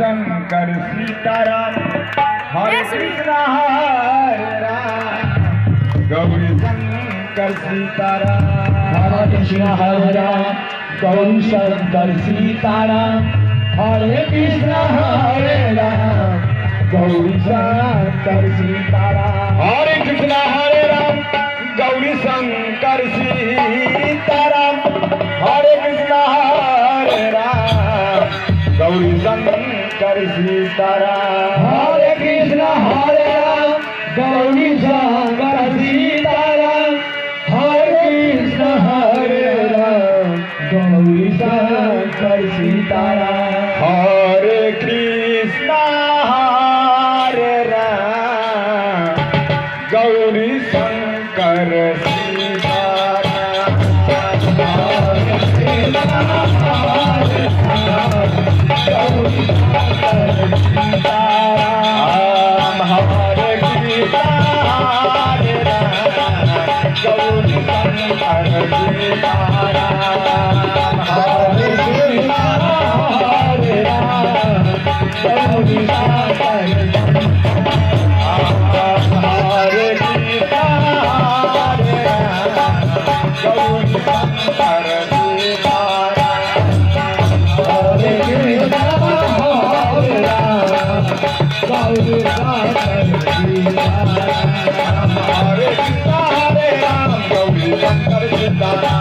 Shankar Sitaram Hare Krishna Hare Ram Gauri Shankar Sitaram Hare Krishna Hare Ram Gauri Shankar Sitaram Hare Krishna Hare Ram Gauri Shankar Sitaram Hare Krishna Hare Ram Gauri Shankar Sitaram Hare Krishna Hare Ram Gauri Shankar Sitaram Hare Krishna Hare Ram Gauri Shankar Sitaram Hare Krishna Hare Ram Gauri Shankar Sitaram Hare Krishna Hare Ram Gauri Shankar Sitaram Hare Krishna Hare Ram Gauri Shankar Sitaram Hare Krishna Hare Ram Gauri Shankar Sitaram Hare Krishna Hare Ram Gauri Shankar Hare Krishna Hare Ram Gauri Shankar Sitaram Hare Krishna Hare Ram Gauri Shankar Sitaram Hare Krishna Hare Ram Gauri Shankar Sitaram